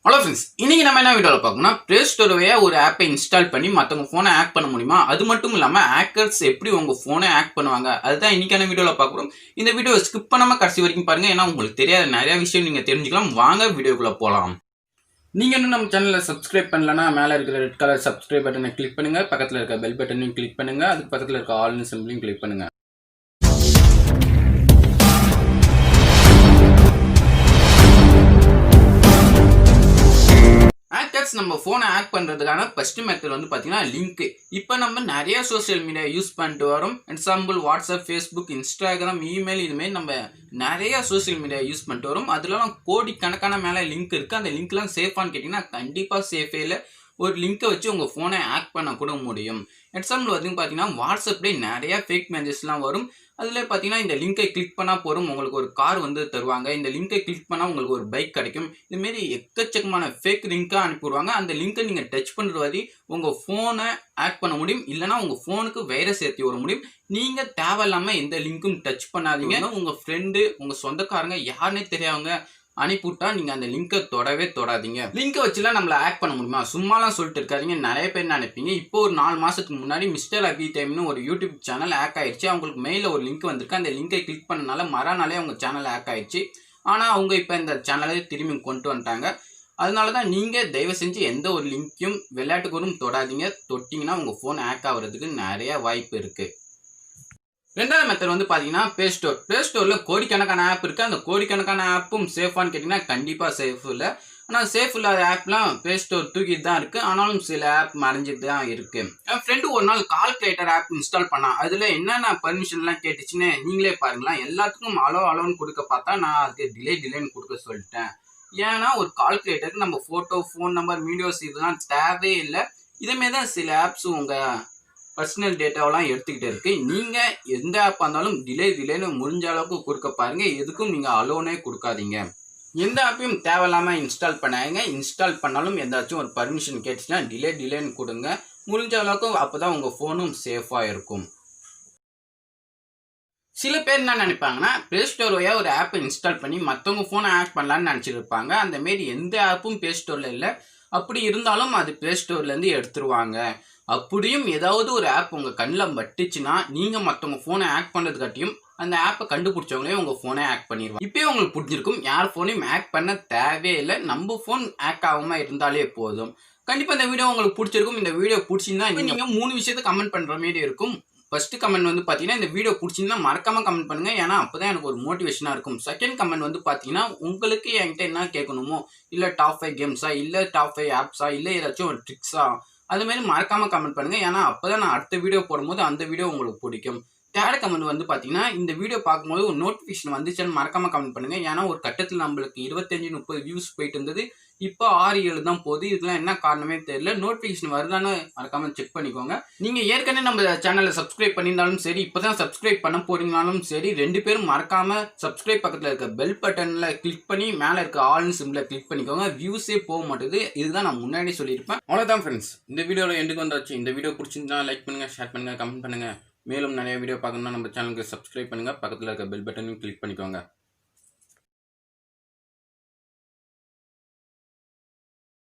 Hello friends, இன்னைக்கு நம்ம என்ன வீடியோவில் பார்க்கணும்னா ப்ளே ஸ்டோர்வே ஒரு ஆப்பை இன்ஸ்டால் பண்ணி மற்றவங்க ஃபோனை ஹேக் பண்ண முடியுமா? அது மட்டும் இல்லாமல் ஹேக்கர்ஸ் எப்படி உங்கள் ஃபோனை ஹேக் பண்ணுவாங்க, அதுதான் இன்னைக்கான வீடியோவில் பார்க்குறோம். இந்த வீடியோ ஸ்கிப் பண்ணாமல் கடைசி வரைக்கும் பாருங்க, ஏன்னா உங்களுக்கு தெரியாத நிறைய விஷயம் நீங்கள் தெரிஞ்சுக்கலாம். வாங்க வீடியோக்குள்ளே போகலாம். நீங்கள் இன்னும் நம்ம சேனலை சப்ஸ்கிரைப் பண்ணலன்னா மேலே இருக்கிற ரெட் கலர் சப்ஸ்கிரைப் பட்டனை கிளிக் பண்ணுங்கள், பக்கத்தில் இருக்க பெல் பட்டனையும் கிளிக் பண்ணுங்கள், அதுக்கு பக்கத்தில் இருக்க ஆல்னு சிம்பிளையும் கிளிக் பண்ணுங்கள். நம்ம ஃபோனை ஹேக் பண்ணுறதுக்கான ஃபர்ஸ்ட் மெத்தட் வந்து பார்த்தீங்கன்னா லிங்க். இப்போ நம்ம நிறைய சோஷியல் மீடியா யூஸ் பண்ணிட்டு வரோம். Example WhatsApp, Facebook, Instagram, email, இதுமாரி நம்ம நிறைய சோஷியல் மீடியா யூஸ் பண்ணிட்டு வரோம். அதுலலாம் கோடிக்கணக்கான மேலே லிங்க் இருக்குது. அந்த லிங்க்லாம் சேஃபான்னு கேட்டிங்கன்னா கண்டிப்பாக சேஃபே இல்லை. ஒரு லிங்கை வச்சு உங்கள் ஃபோனை ஹேக் பண்ண கூட முடியும். எக்ஸாம்பிள் வந்து பார்த்தீங்கன்னா வாட்ஸ்அப்லேயே நிறையா ஃபேக் மெசேஜ்லாம் வரும். அதில் பார்த்தீங்கன்னா இந்த லிங்கை கிளிக் பண்ணால் போகிறோம், உங்களுக்கு ஒரு கார் வந்து தருவாங்க. இந்த லிங்கை கிளிக் பண்ணால் உங்களுக்கு ஒரு பைக் கிடைக்கும். இதுமாரி எக்கச்சக்கமான ஃபேக் லிங்காக அனுப்பிடுவாங்க. அந்த லிங்கை நீங்கள் டச் பண்ணுற வரை உங்கள் ஃபோனை ஹேக் பண்ண முடியும். இல்லைனா உங்கள் ஃபோனுக்கு வைரஸ் ஏற்றி வர முடியும். நீங்கள் தேவையில்லாமல் எந்த லிங்க்கும் டச் பண்ணாதீங்க. உங்கள் ஃப்ரெண்டு, உங்கள் சொந்தக்காரங்க யாருன்னே தெரியாதவங்க அனுப்பிவிட்டா நீங்கள் அந்த லிங்கை தொடவே தொடாதீங்க. லிங்கை வச்சுலாம் நம்மளை ஹேக் பண்ண முடியுமா? சும்மாலாம் சொல்லிட்டு இருக்காதீங்க. நிறைய பேர் நினைப்பீங்க. இப்போ ஒரு 4 மாதத்துக்கு முன்னாடி மிஸ்டர் அபி டைம்னு ஒரு யூடியூப் சேனல் ஹேக் ஆயிடுச்சு. அவங்களுக்கு மெயிலில் ஒரு லிங்க் வந்திருக்கு. அந்த லிங்கை கிளிக் பண்ணனால மறுநாளே அவங்க சேனல் ஹேக் ஆயிடுச்சு. ஆனால் அவங்க இப்போ இந்த சேனலை திரும்பி கொண்டு வந்துட்டாங்க. அதனால தான் நீங்கள் தயவு செஞ்சு எந்த ஒரு லிங்க்கையும் விளையாட்டுக்கூடும் தொடாதீங்க. தொட்டிங்கன்னா உங்கள் ஃபோன் ஹேக் ஆகிறதுக்கு நிறைய வாய்ப்பு இருக்குது. ரெண்டாவது மெத்தட் வந்து பார்த்தீங்கன்னா ப்ளே ஸ்டோர். ப்ளே ஸ்டோரில் கோடிக்கணக்கான ஆப் இருக்குது. அந்த கோடிக்கணக்கான ஆப்பும் சேஃபான்னு கேட்டிங்கன்னா கண்டிப்பாக சேஃப் இல்லை. ஆனால் சேஃப் இல்லாத ஆப்லாம் ப்ளே ஸ்டோர் தூக்கிட்டு தான் இருக்குது. ஆனாலும் சில ஆப் மறைஞ்சிட்டு தான் இருக்குது. என் ஃப்ரெண்டு ஒரு நாள் கால்குலேட்டர் ஆப் இன்ஸ்டால் பண்ணான். அதில் என்னென்ன பர்மிஷன்லாம் கேட்டுச்சுன்னு நீங்களே பாருங்களேன். எல்லாத்துக்கும் அலோன்னு கொடுக்க பார்த்தா நான் அதுக்கு டிலேன்னு கொடுக்க சொல்லிட்டேன். ஏன்னா ஒரு கால்குலேட்டருக்கு நம்ம ஃபோட்டோ, ஃபோன் நம்பர், வீடியோஸ் இதெல்லாம் தேவையே இல்லை. இதேமாரி தான் சில ஆப்ஸ் உங்கள் பர்சனல் டேட்டாவெல்லாம் எடுத்துக்கிட்டு இருக்கு. நீங்கள் எந்த ஆப்பாக இருந்தாலும் டிலேன்னு முடிஞ்ச அளவுக்கு கொடுக்க பாருங்கள். எதுக்கும் நீங்கள் அலோனே கொடுக்காதீங்க. எந்த ஆப்பையும் தேவையில்லாமல் இன்ஸ்டால் பண்ணாங்க. இன்ஸ்டால் பண்ணாலும் எதாச்சும் ஒரு பர்மிஷன் கேட்டுச்சுன்னா டிலேன்னு கொடுங்க. முடிஞ்ச அளவுக்கு அப்போ தான் உங்கள் ஃபோனும் சேஃபாக இருக்கும். சில பேர் என்ன நினைப்பாங்கன்னா ப்ளே ஸ்டோர் வழியாக ஒரு ஆப்பை இன்ஸ்டால் பண்ணி மற்றவங்க ஃபோனை ஹேக் பண்ணலான்னு நினச்சிருப்பாங்க. அந்தமாரி எந்த ஆப்பும் ப்ளே ஸ்டோரில் இல்லை. அப்படி இருந்தாலும் அது ப்ளே ஸ்டோர்லேருந்து எடுத்துருவாங்க. அப்படியும் ஏதாவது ஒரு ஆப் உங்கள் கண்ணில் பட்டுச்சுன்னா நீங்கள் மற்றவங்க ஃபோனை ஹேக் பண்ணுறதுக்காட்டியும் அந்த ஆப்பை கண்டுபிடிச்சவங்களே உங்கள் ஃபோனை ஹேக் பண்ணிடுவாங்க. இப்போயே உங்களுக்கு புரிஞ்சிருக்கும், யார் ஃபோனையும் ஹேக் பண்ண தேவையில்லை. நம்ம ஃபோன் ஹேக் ஆகாமல் இருந்தாலே போதும். கண்டிப்பாக இந்த வீடியோ உங்களுக்கு பிடிச்சிருக்கும். இந்த வீடியோ பிடிச்சிருந்தா நீங்கள் 3 விஷயத்தை கமெண்ட் பண்ணுற மாரி இருக்கும். ஃபர்ஸ்ட் கமெண்ட் வந்து பார்த்தீங்கன்னா இந்த வீடியோ பிடிச்சிருந்தா மறக்காமல் கமெண்ட் பண்ணுங்கள். ஏன்னா அப்போ தான் எனக்கு ஒரு மோட்டிவேஷனாக இருக்கும். செகண்ட் கமெண்ட் வந்து பார்த்தீங்கன்னா உங்களுக்கு என்கிட்ட என்ன கேட்கணுமோ, இல்லை டாப் 5 கேம்ஸா, இல்லை டாப் 5 ஆப்ஸா, இல்லை ஏதாச்சும் ஒரு ட்ரிக்ஸா, அதுமாரி மறக்காமல் கமெண்ட் பண்ணுங்கள். ஏன்னா அப்போ தான் நான் அடுத்த வீடியோ போடும்போது அந்த வீடியோ உங்களுக்கு பிடிக்கும். தேர்ட் கமெண்ட் வந்து பார்த்தீங்கன்னா இந்த வீடியோ பார்க்கும்போது ஒரு நோட்டிஃபிகேஷன் வந்துச்சுன்னு மறக்காமல் கமெண்ட் பண்ணுங்கள். ஏன்னா ஒரு கட்டத்தில் நம்மளுக்கு 25-30 வியூஸ் போயிட்டு இருந்தது. இப்போ 6-7 தான் போகுது. இதெல்லாம் என்ன காரணமே தெரியல. நோட்டிஃபிகேஷன் வருதான்னு மறக்காமல் செக் பண்ணிக்கோங்க. நீங்கள் ஏற்கனவே நம்ம சேனலை சப்ஸ்கிரைப் பண்ணியிருந்தாலும் சரி, இப்போ தான் சப்ஸ்கிரைப் பண்ண போறீங்கனாலும் சரி, 2 பேரும் மறக்காமல் சப்ஸ்கிரைப் பக்கத்தில் இருக்க பெல் பட்டனில் கிளிக் பண்ணி மேலே இருக்க ஆல்னு சிம்பிளை கிளிக் பண்ணிக்கோங்க. வியூஸே போக மாட்டேது. இதுதான் நான் முன்னாடி சொல்லியிருப்பேன். அவ்வளோதான் ஃப்ரெண்ட்ஸ், இந்த வீடியோவில் எண்டுக்கு வந்தாச்சு. இந்த வீடியோ பிடிச்சிருந்தா லைக் பண்ணுங்கள், ஷேர் பண்ணுங்கள், கமெண்ட் பண்ணுங்கள். மேலும் நிறைய வீடியோ பார்க்கணும்னா நம்ம சேனலுக்கு சப்ஸ்கிரைப் பண்ணுங்கள், பக்கத்தில் இருக்க பெல் பட்டனையும் கிளிக் பண்ணிக்கோங்க.